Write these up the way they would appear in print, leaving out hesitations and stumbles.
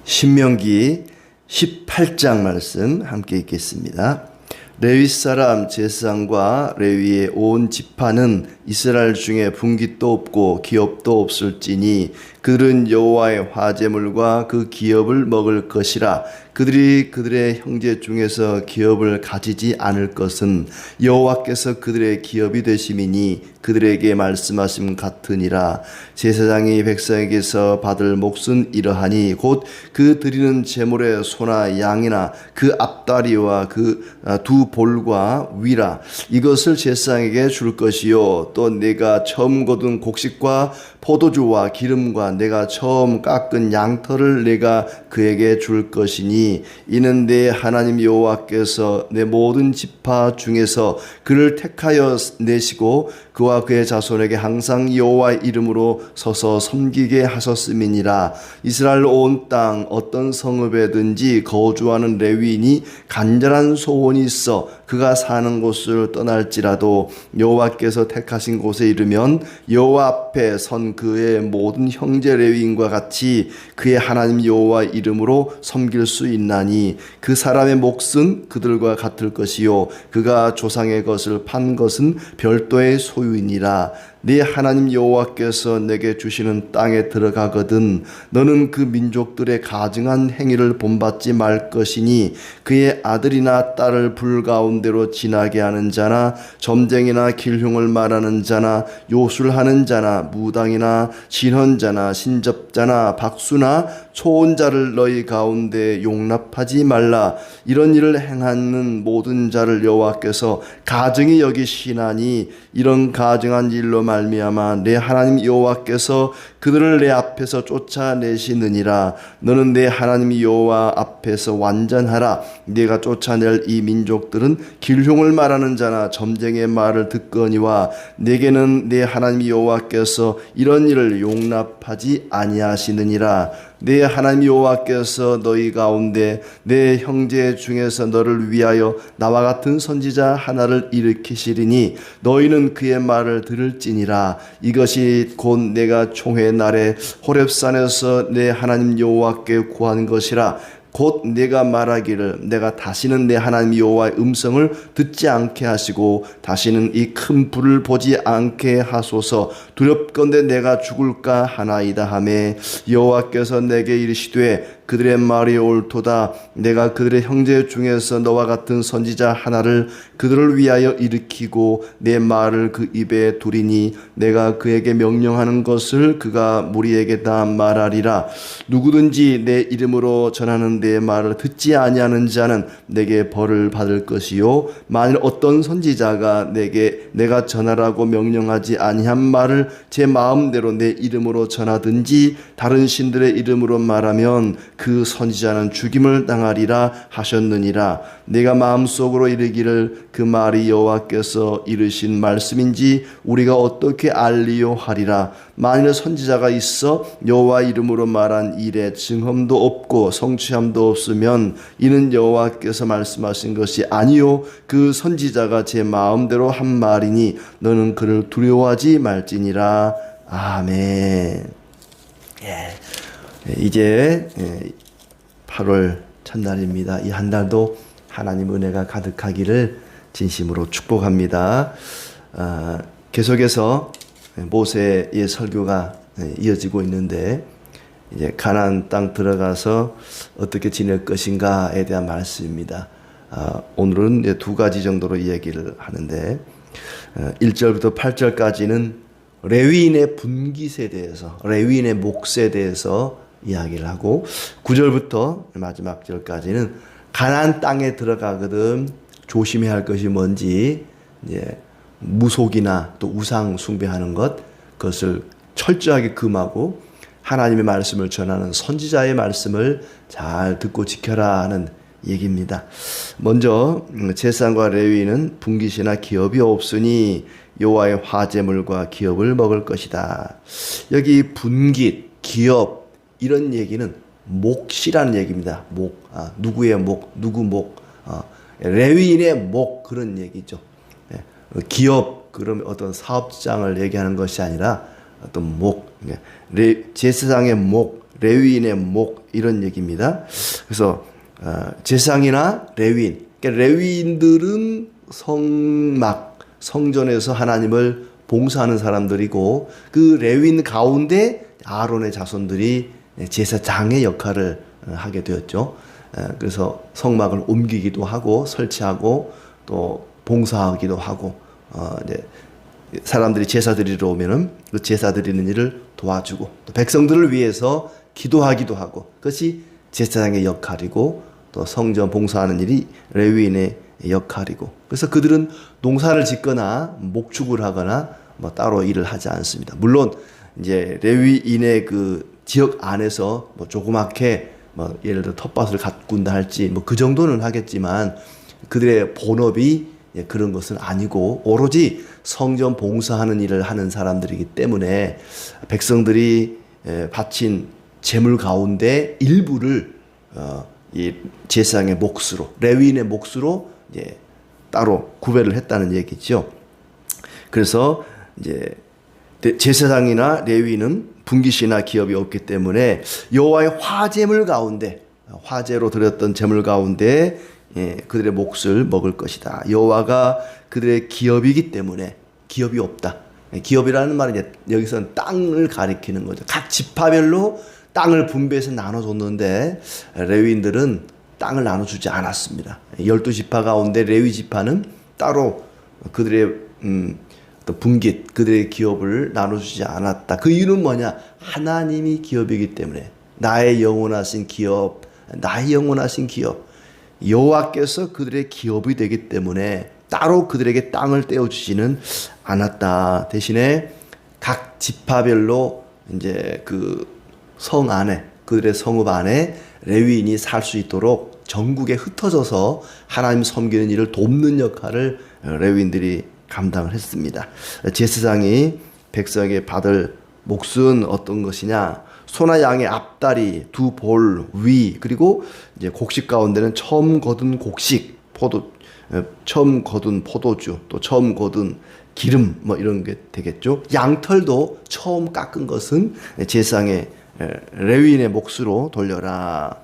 신명기 18장 말씀 함께 읽겠습니다. 레위 사람 제사장과 레위의 온 지파는 이스라엘 중에 분깃도 없고 기업도 없을지니 그들은 여호와의 화제물과 그 기업을 먹을 것이라. 그들이 그들의 형제 중에서 기업을 가지지 않을 것은 여호와께서 그들의 기업이 되심이니 그들에게 말씀하심 같으니라. 제사장이 백성에게서 받을 몫은 이러하니 곧 그 드리는 제물의 소나 양이나 그 앞다리와 그 두 볼과 위라. 이것을 제사장에게 줄 것이요 또 내가 처음 거둔 곡식과 포도주와 기름과 내가 처음 깎은 양털을 내가 그에게 줄 것이니 이는 내 하나님 여호와께서 내 모든 지파 중에서 그를 택하여 내시고 그와 그의 자손에게 항상 여호와의 이름으로 서서 섬기게 하셨음이니라. 이스라엘 온 땅 어떤 성읍에든지 거주하는 레위인이 간절한 소원이 있어 그가 사는 곳을 떠날지라도 여호와께서 택하신 곳에 이르면 여호와 앞에 선 그의 모든 형제 레위인과 같이 그의 하나님 여호와 이름으로 섬길 수 있나니 그 사람의 몫은 그들과 같을 것이요 그가 조상의 것을 판 것은 별도의 소유이니라. 네 하나님 여호와께서 내게 주시는 땅에 들어가거든 너는 그 민족들의 가증한 행위를 본받지 말 것이니 그의 아들이나 딸을 불 가운데로 지나게 하는 자나 점쟁이나 길흉을 말하는 자나 요술하는 자나 무당이나 신헌자나 신접자나 박수나 초혼자를 너희 가운데 용납하지 말라. 이런 일을 행하는 모든 자를 여호와께서 가증히 여기시나니 이런 가증한 일로 말미암아 내 하나님 여호와께서 그들을 내 앞에서 쫓아내시느니라. 너는 내 하나님 여호와 앞에서 완전하라. 네가 쫓아낼 이 민족들은 길흉을 말하는 자나 점쟁이의 말을 듣거니와 내게는 내 하나님 여호와께서 이런 일을 용납하지 아니하시느니라. 내 하나님 여호와께서 너희 가운데 내 형제 중에서 너를 위하여 나와 같은 선지자 하나를 일으키시리니 너희는 그의 말을 들을지니라. 이것이 곧 내가 총회 날에 호렙산에서 내 하나님 여호와께 구한 것이라. 곧 내가 말하기를 내가 다시는 내 하나님 여호와의 음성을 듣지 않게 하시고 다시는 이 큰 불을 보지 않게 하소서. 두렵건대 내가 죽을까 하나이다 하매 여호와께서 내게 이르시되 그들의 말이 옳도다. 내가 그들의 형제 중에서 너와 같은 선지자 하나를 그들을 위하여 일으키고 내 말을 그 입에 두리니 내가 그에게 명령하는 것을 그가 무리에게 다 말하리라. 누구든지 내 이름으로 전하는 내 말을 듣지 아니하는 자는 내게 벌을 받을 것이요 만일 어떤 선지자가 내가 전하라고 명령하지 아니한 말을 제 마음대로 내 이름으로 전하든지 다른 신들의 이름으로 말하면 그 선지자는 죽임을 당하리라 하셨느니라. 내가 마음속으로 이르기를 그 말이 여호와께서 이르신 말씀인지 우리가 어떻게 알리요 하리라. 만일 선지자가 있어 여호와 이름으로 말한 일에 증언도 없고 성취함도 없으면 이는 여호와께서 말씀하신 것이 아니요 그 선지자가 제 마음대로 한 말이니 너는 그를 두려워하지 말지니라. 아멘. 이제 8월 첫날입니다. 이 한 달도 하나님 은혜가 가득하기를 진심으로 축복합니다. 계속해서 모세의 설교가 이어지고 있는데 이제 가나안 땅 들어가서 어떻게 지낼 것인가에 대한 말씀입니다. 오늘은 두 가지 정도로 이야기를 하는데 1절부터 8절까지는 레위인의 분깃에 대해서 레위인의 몫에 대해서 이야기를 하고 9절부터 마지막 절까지는 가나안 땅에 들어가거든 조심해야 할 것이 뭔지 이제 무속이나 또 우상 숭배하는 그것을 철저하게 금하고 하나님의 말씀을 전하는 선지자의 말씀을 잘 듣고 지켜라 하는 얘기입니다. 먼저 제사장과 레위인은 분깃이나 기업이 없으니 여호와의 화제물과 기업을 먹을 것이다. 여기 분깃, 기업 이런 얘기는 몫이라는 얘기입니다. 누구의 몫, 누구 몫, 레위인의 몫 그런 얘기죠. 기업 그럼 어떤 사업장을 얘기하는 것이 아니라 어떤 몫, 제사장의 몫, 레위인의 목 이런 얘기입니다. 그래서 제사장이나 레위인, 그러니까 레위인들은 성전에서 하나님을 봉사하는 사람들이고 그 레위인 가운데 아론의 자손들이 제사장의 역할을 하게 되었죠. 그래서 성막을 옮기기도 하고 설치하고 또 봉사하기도 하고 이제 사람들이 제사 드리러 오면은 그 제사 드리는 일을 도와주고 또 백성들을 위해서 기도하기도 하고 그것이 제사장의 역할이고 또 성전 봉사하는 일이 레위인의 역할이고 그래서 그들은 농사를 짓거나 목축을 하거나 뭐 따로 일을 하지 않습니다. 물론 이제 레위인의 그 지역 안에서 뭐 조그맣게 뭐 예를 들어 텃밭을 가꾼다 할지 뭐 그 정도는 하겠지만 그들의 본업이 그런 것은 아니고 오로지 성전 봉사하는 일을 하는 사람들이기 때문에 백성들이 바친 제물 가운데 일부를 이 제사장의 몫으로 레위인의 몫으로 이제 따로 구별을 했다는 얘기죠. 그래서 이제 제사장이나 레위인은 분깃이나 기업이 없기 때문에 여호와의 화제물 가운데 화제로 드렸던 제물 가운데 그들의 몫을 먹을 것이다. 여호와가 그들의 기업이기 때문에 기업이 없다. 기업이라는 말은 이제 여기서는 땅을 가리키는 거죠. 각 지파별로 땅을 분배해서 나눠줬는데 레위인들은 땅을 나눠주지 않았습니다. 12지파 가운데 레위 지파는 따로 그들의 분깃, 그들의 기업을 나눠주지 않았다. 그 이유는 뭐냐? 하나님이 기업이기 때문에 나의 영원하신 기업, 나의 영원하신 기업 여호와께서 그들의 기업이 되기 때문에 따로 그들에게 땅을 떼어주지는 않았다. 대신에 각 지파별로 이제 그 성 안에 그들의 성읍 안에 레위인이 살 수 있도록 전국에 흩어져서 하나님 섬기는 일을 돕는 역할을 레위인들이 감당을 했습니다. 제사장이 백성에게 받을 몫은 어떤 것이냐? 소나 양의 앞다리, 두 볼, 위, 그리고 이제 곡식 가운데는 처음 거둔 곡식, 처음 거둔 포도주, 또 처음 거둔 기름, 뭐 이런 게 되겠죠. 양털도 처음 깎은 것은 제사장의 레위인의 몫으로 돌려라.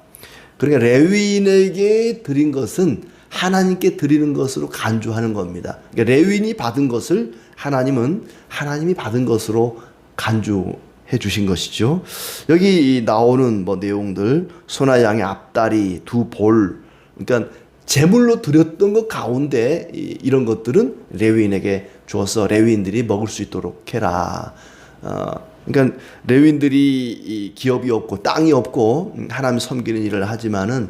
그러니까 레위인에게 드린 것은 하나님께 드리는 것으로 간주하는 겁니다. 그러니까 레위인이 받은 것을 하나님이 받은 것으로 간주해 주신 것이죠. 여기 나오는 뭐 내용들, 소나 양의 앞다리, 두 볼, 그러니까 제물로 드렸던 것 가운데 이런 것들은 레위인에게 주어서 레위인들이 먹을 수 있도록 해라. 그러니까 레위인들이 기업이 없고 땅이 없고 하나님 섬기는 일을 하지만은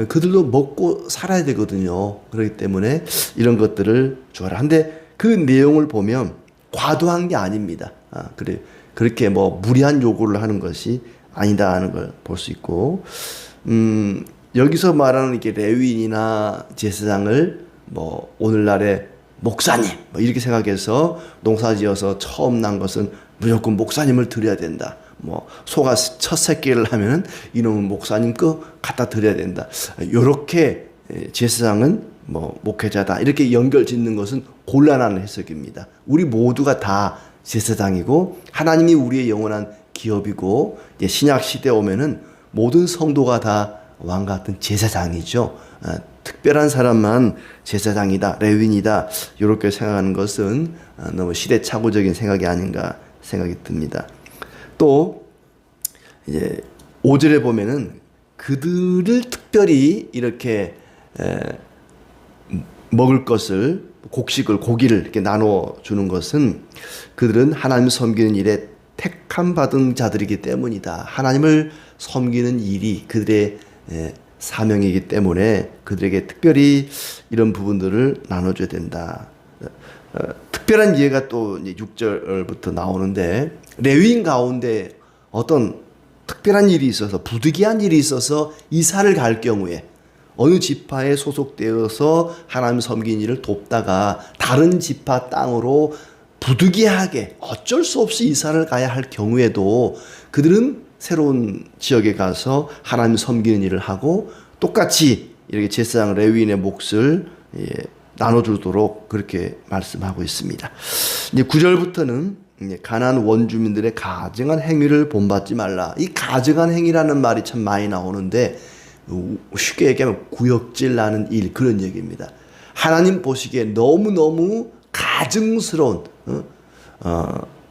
그들도 먹고 살아야 되거든요. 그렇기 때문에 이런 것들을 주어라. 근데 그 내용을 보면 과도한 게 아닙니다. 그래 그렇게 뭐 무리한 요구를 하는 것이 아니다 하는 걸 볼 수 있고, 여기서 말하는 이렇게 레위인이나 제사장을 뭐 오늘날의 목사님 뭐 이렇게 생각해서 농사지어서 처음 난 것은 무조건 목사님을 드려야 된다. 뭐 소가 첫 새끼를 하면은 이놈은 목사님 거 갖다 드려야 된다. 이렇게 제사장은 뭐 목회자다 이렇게 연결 짓는 것은 곤란한 해석입니다. 우리 모두가 다 제사장이고 하나님이 우리의 영원한 기업이고 이제 신약 시대 오면은 모든 성도가 다 왕 같은 제사장이죠. 특별한 사람만 제사장이다, 레위인이다 이렇게 생각하는 것은 너무 시대착오적인 생각이 아닌가 생각이 듭니다. 또 이제 5절에 보면은 그들을 특별히 이렇게 먹을 것을 곡식을 고기를 이렇게 나눠 주는 것은 그들은 하나님 섬기는 일에 택함 받은 자들이기 때문이다. 하나님을 섬기는 일이 그들의 사명이기 때문에 그들에게 특별히 이런 부분들을 나눠줘야 된다. 특별한 이해가 또 이제 6절부터 나오는데 레위인 가운데 어떤 특별한 일이 있어서 부득이한 일이 있어서 이사를 갈 경우에 어느 지파에 소속되어서 하나님 섬긴 일을 돕다가 다른 지파 땅으로 부득이하게 어쩔 수 없이 이사를 가야 할 경우에도 그들은 새로운 지역에 가서 하나님 섬기는 일을 하고 똑같이 이렇게 제사장 레위인의 몫을 나눠주도록 그렇게 말씀하고 있습니다. 이제 9절부터는 가나안 원주민들의 가증한 행위를 본받지 말라. 이 가증한 행위라는 말이 참 많이 나오는데 쉽게 얘기하면 구역질 나는 일, 그런 얘기입니다. 하나님 보시기에 너무너무 가증스러운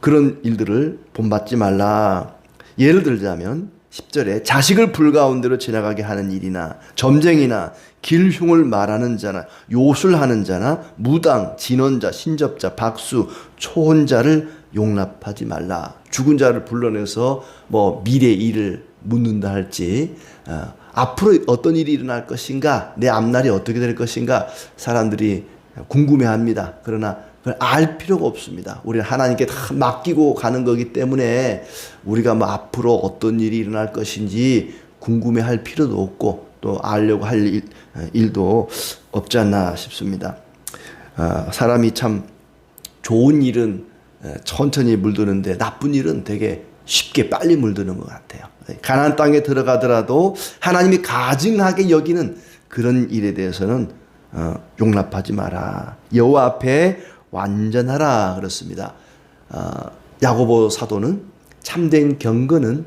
그런 일들을 본받지 말라. 예를 들자면 10절에 자식을 불가운데로 지나가게 하는 일이나 점쟁이나 길흉을 말하는 자나 요술하는 자나 무당, 진원자, 신접자, 박수, 초혼자를 용납하지 말라. 죽은 자를 불러내서 뭐 미래 일을 묻는다 할지 앞으로 어떤 일이 일어날 것인가, 내 앞날이 어떻게 될 것인가 사람들이 궁금해합니다. 그러나 그걸 알 필요가 없습니다. 우리는 하나님께 다 맡기고 가는 거기 때문에 우리가 뭐 앞으로 어떤 일이 일어날 것인지 궁금해할 필요도 없고 또 알려고 할 일도 없지 않나 싶습니다. 사람이 참 좋은 일은 천천히 물드는데 나쁜 일은 되게 쉽게 빨리 물드는 것 같아요. 가나안 땅에 들어가더라도 하나님이 가증하게 여기는 그런 일에 대해서는 용납하지 마라. 여호와 앞에 완전하라 그렇습니다. 야고보 사도는 참된 경건은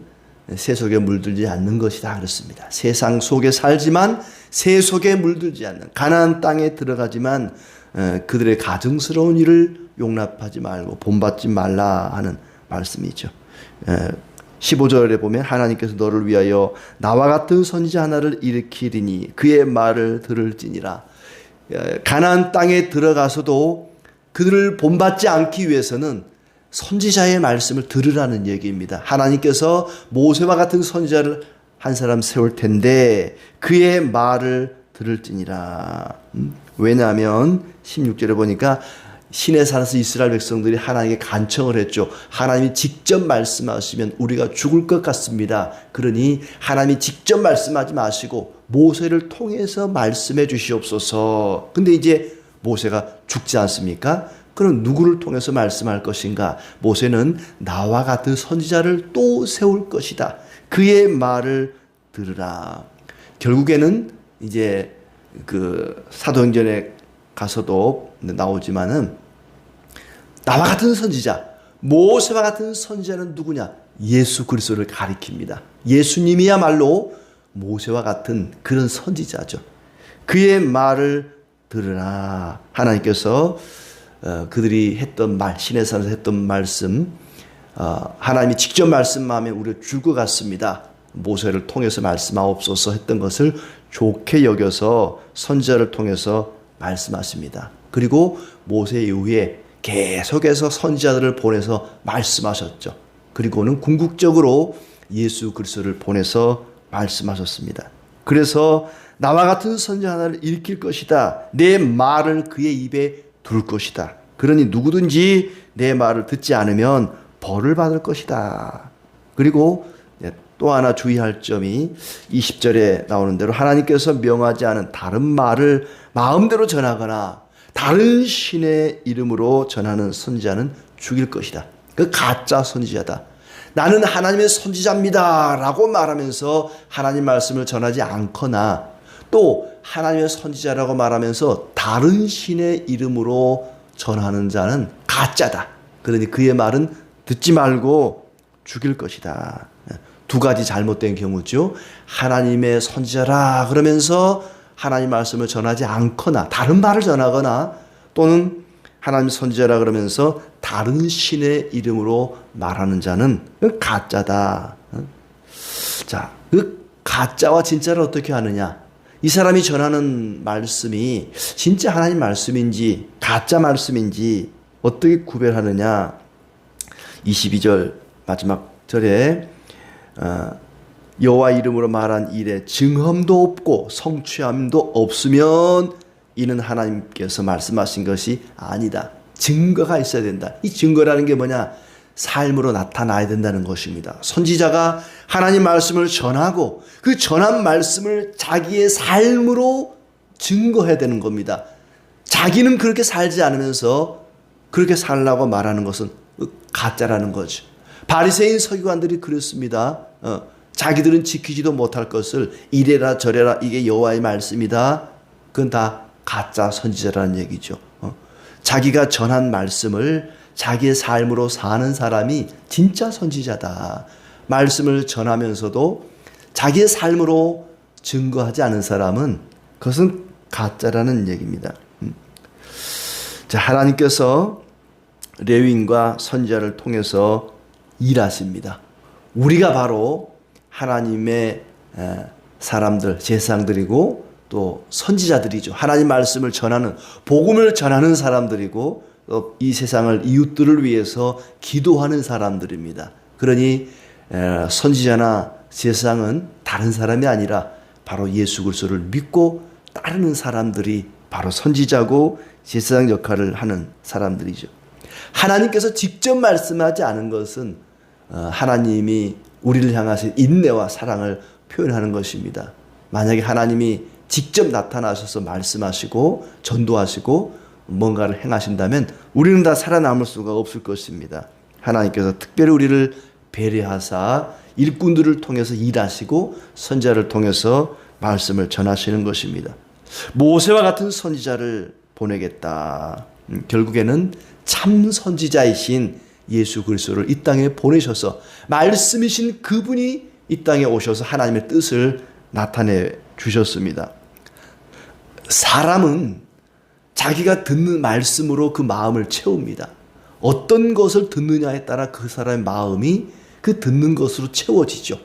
새 속에 물들지 않는 것이다 그렇습니다. 세상 속에 살지만 새 속에 물들지 않는, 가나안 땅에 들어가지만 그들의 가증스러운 일을 용납하지 말고 본받지 말라 하는 말씀이죠. 15절에 보면 하나님께서 너를 위하여 나와 같은 선지자 하나를 일으키리니 그의 말을 들을지니라. 가나안 땅에 들어가서도 그들을 본받지 않기 위해서는 선지자의 말씀을 들으라는 얘기입니다. 하나님께서 모세와 같은 선지자를 한 사람 세울 텐데 그의 말을 들을지니라. 왜냐하면 16절에 보니까 시내 산에서 이스라엘 백성들이 하나님께 간청을 했죠. 하나님이 직접 말씀하시면 우리가 죽을 것 같습니다. 그러니 하나님이 직접 말씀하지 마시고 모세를 통해서 말씀해 주시옵소서. 근데 이제 모세가 죽지 않습니까? 그럼 누구를 통해서 말씀할 것인가? 모세는 나와 같은 선지자를 또 세울 것이다. 그의 말을 들으라. 결국에는 이제 그 사도행전에 가서도 나오지만은 나와 같은 선지자, 모세와 같은 선지자는 누구냐? 예수 그리스도를 가리킵니다. 예수님이야말로 모세와 같은 그런 선지자죠. 그의 말을 들으라. 하나님께서 그들이 했던 말, 시내산에서 했던 말씀, 하나님이 직접 말씀하면 우리가 죽을 것 같습니다. 모세를 통해서 말씀하옵소서 했던 것을 좋게 여겨서 선지자를 통해서 말씀하십니다. 그리고 모세 이후에 계속해서 선지자들을 보내서 말씀하셨죠. 그리고는 궁극적으로 예수 그리스도를 보내서 말씀하셨습니다. 그래서 나와 같은 선지자 하나를 일으킬 것이다. 내 말을 그의 입에 둘 것이다. 그러니 누구든지 내 말을 듣지 않으면 벌을 받을 것이다. 그리고 또 하나 주의할 점이 20절에 나오는 대로 하나님께서 명하지 않은 다른 말을 마음대로 전하거나 다른 신의 이름으로 전하는 선지자는 죽일 것이다. 그 가짜 선지자다. 나는 하나님의 선지자입니다 라고 말하면서 하나님 말씀을 전하지 않거나 또 하나님의 선지자라고 말하면서 다른 신의 이름으로 전하는 자는 가짜다. 그러니 그의 말은 듣지 말고 죽일 것이다. 두 가지 잘못된 경우죠. 하나님의 선지자라 그러면서 하나님 말씀을 전하지 않거나 다른 말을 전하거나 또는 하나님 선지자라 그러면서 다른 신의 이름으로 말하는 자는 가짜다. 자, 그 가짜와 진짜를 어떻게 하느냐? 이 사람이 전하는 말씀이 진짜 하나님 말씀인지 가짜 말씀인지 어떻게 구별하느냐? 22절 마지막 절에 여호와 이름으로 말한 일에 증험도 없고 성취함도 없으면 이는 하나님께서 말씀하신 것이 아니다. 증거가 있어야 된다. 이 증거라는 게 뭐냐? 삶으로 나타나야 된다는 것입니다. 선지자가 하나님 말씀을 전하고 그 전한 말씀을 자기의 삶으로 증거해야 되는 겁니다. 자기는 그렇게 살지 않으면서 그렇게 살라고 말하는 것은 가짜라는 거죠. 바리새인 서기관들이 그랬습니다. 자기들은 지키지도 못할 것을 이래라 저래라 이게 여호와의 말씀이다. 그건 다 가짜 선지자라는 얘기죠. 자기가 전한 말씀을 자기의 삶으로 사는 사람이 진짜 선지자다. 말씀을 전하면서도 자기의 삶으로 증거하지 않은 사람은 그것은 가짜라는 얘기입니다. 자, 하나님께서 레위인과 선지자를 통해서 일하십니다. 우리가 바로 하나님의 사람들, 제사장들이고 또 선지자들이죠. 하나님 말씀을 전하는, 복음을 전하는 사람들이고 또 이 세상을 이웃들을 위해서 기도하는 사람들입니다. 그러니 선지자나 제사장은 다른 사람이 아니라 바로 예수 그리스도를 믿고 따르는 사람들이 바로 선지자고 제사장 역할을 하는 사람들이죠. 하나님께서 직접 말씀하지 않은 것은 하나님이 우리를 향하신 인내와 사랑을 표현하는 것입니다. 만약에 하나님이 직접 나타나셔서 말씀하시고 전도하시고 뭔가를 행하신다면 우리는 다 살아남을 수가 없을 것입니다. 하나님께서 특별히 우리를 배려하사 일꾼들을 통해서 일하시고 선지자를 통해서 말씀을 전하시는 것입니다. 모세와 같은 선지자를 보내겠다. 결국에는 참 선지자이신 예수 그리스도를 이 땅에 보내셔서 말씀이신 그분이 이 땅에 오셔서 하나님의 뜻을 나타내 주셨습니다. 사람은 자기가 듣는 말씀으로 그 마음을 채웁니다. 어떤 것을 듣느냐에 따라 그 사람의 마음이 그 듣는 것으로 채워지죠.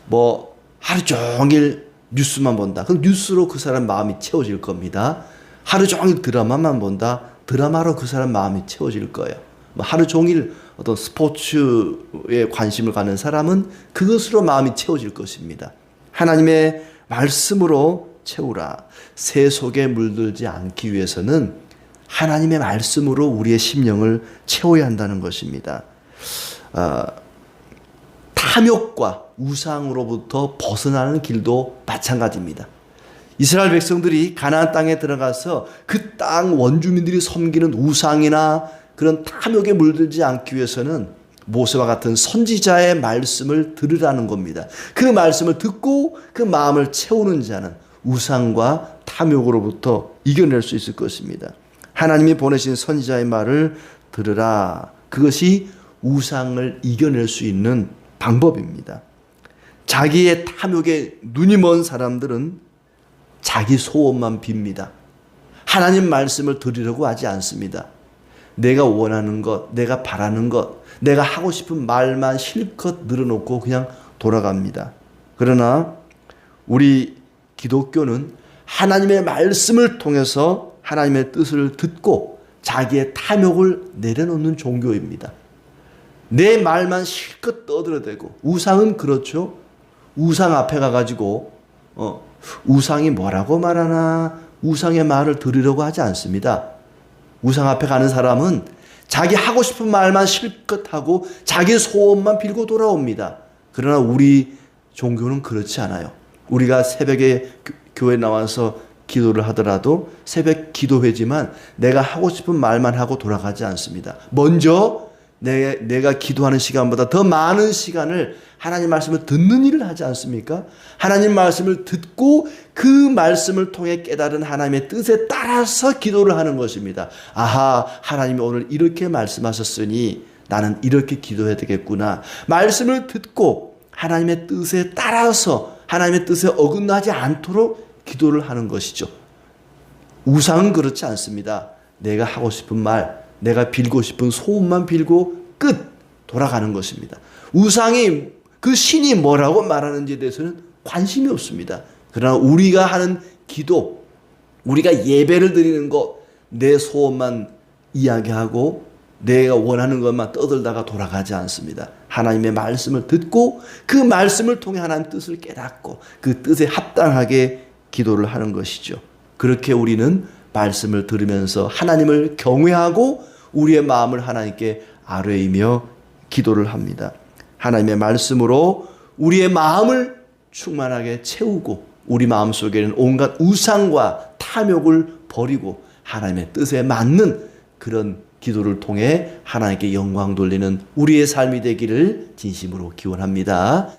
뭐 하루 종일 뉴스만 본다. 그럼 뉴스로 그 사람 마음이 채워질 겁니다. 하루 종일 드라마만 본다. 드라마로 그 사람 마음이 채워질 거예요. 하루 종일 어떤 스포츠에 관심을 갖는 사람은 그것으로 마음이 채워질 것입니다. 하나님의 말씀으로 채우라. 새 속에 물들지 않기 위해서는 하나님의 말씀으로 우리의 심령을 채워야 한다는 것입니다. 탐욕과 우상으로부터 벗어나는 길도 마찬가지입니다. 이스라엘 백성들이 가나안 땅에 들어가서 그 땅 원주민들이 섬기는 우상이나 그런 탐욕에 물들지 않기 위해서는 모세와 같은 선지자의 말씀을 들으라는 겁니다. 그 말씀을 듣고 그 마음을 채우는 자는 우상과 탐욕으로부터 이겨낼 수 있을 것입니다. 하나님이 보내신 선지자의 말을 들으라. 그것이 우상을 이겨낼 수 있는 방법입니다. 자기의 탐욕에 눈이 먼 사람들은 자기 소원만 빕니다. 하나님 말씀을 들으려고 하지 않습니다. 내가 원하는 것, 내가 바라는 것, 내가 하고 싶은 말만 실컷 늘어놓고 그냥 돌아갑니다. 그러나 우리 기독교는 하나님의 말씀을 통해서 하나님의 뜻을 듣고 자기의 탐욕을 내려놓는 종교입니다. 내 말만 실컷 떠들어대고, 우상은 그렇죠. 우상 앞에 가가지고 우상이 뭐라고 말하나 우상의 말을 들으려고 하지 않습니다. 우상 앞에 가는 사람은 자기 하고 싶은 말만 실컷 하고 자기 소원만 빌고 돌아옵니다. 그러나 우리 종교는 그렇지 않아요. 우리가 새벽에 교회 나와서 기도를 하더라도 새벽 기도회지만 내가 하고 싶은 말만 하고 돌아가지 않습니다. 먼저 내가 기도하는 시간보다 더 많은 시간을 하나님 말씀을 듣는 일을 하지 않습니까? 하나님 말씀을 듣고 그 말씀을 통해 깨달은 하나님의 뜻에 따라서 기도를 하는 것입니다. 아하, 하나님이 오늘 이렇게 말씀하셨으니 나는 이렇게 기도해야 되겠구나. 말씀을 듣고 하나님의 뜻에 따라서 하나님의 뜻에 어긋나지 않도록 기도를 하는 것이죠. 우상은 그렇지 않습니다. 내가 하고 싶은 말, 내가 빌고 싶은 소원만 빌고 끝 돌아가는 것입니다. 우상이 그 신이 뭐라고 말하는지에 대해서는 관심이 없습니다. 그러나 우리가 하는 기도, 우리가 예배를 드리는 것, 내 소원만 이야기하고 내가 원하는 것만 떠들다가 돌아가지 않습니다. 하나님의 말씀을 듣고 그 말씀을 통해 하나님의 뜻을 깨닫고 그 뜻에 합당하게 기도를 하는 것이죠. 그렇게 우리는 말씀을 들으면서 하나님을 경외하고 우리의 마음을 하나님께 아뢰이며 기도를 합니다. 하나님의 말씀으로 우리의 마음을 충만하게 채우고 우리 마음속에는 온갖 우상과 탐욕을 버리고 하나님의 뜻에 맞는 그런 기도를 통해 하나님께 영광 돌리는 우리의 삶이 되기를 진심으로 기원합니다.